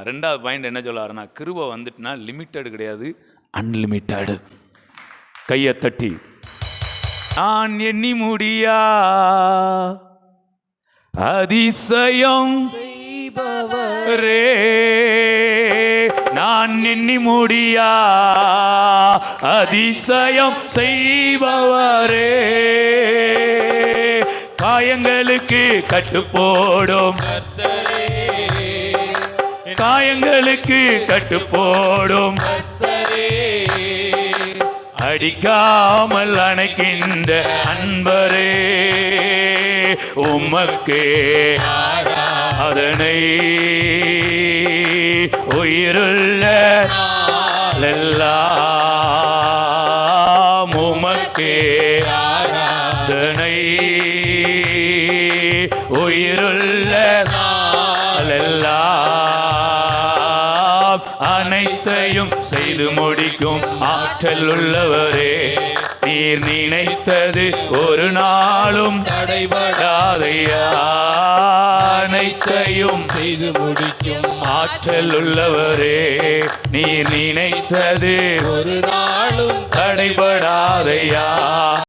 ரெண்டாவது பாயிண்ட் என்ன சொல்லாருன்னா, கிருபை வந்துட்டுனா லிமிட்டடு கிடையாது, அன்லிமிட்டடு. கையை தட்டி நான் எண்ணி முடியா அதிசயம் செய்பவரே, நான் எண்ணி முடியா அதிசயம் செய்பவரே, காயங்களுக்கு கட்டுப்போடும் காயங்களுக்கு கட்டுப்போடும் அடிக்காமல் அணைக்கின்ற அன்பரே, உமக்கே அதனை உயிருள்ள எல்லாம் உமக்கே அதனை உயிருள்ள எல்லாம் அனைத்தையும் செய்து முடிக்கும் ஆற்றல் உள்ளவரே, நீர் நினைத்தது ஒரு நாளும் தடைபடாதையா, அனைத்தையும் செய்து முடிக்கும் ஆற்றல் உள்ளவரே, நீர் நினைத்தது ஒரு நாளும் தடைபடாதையா.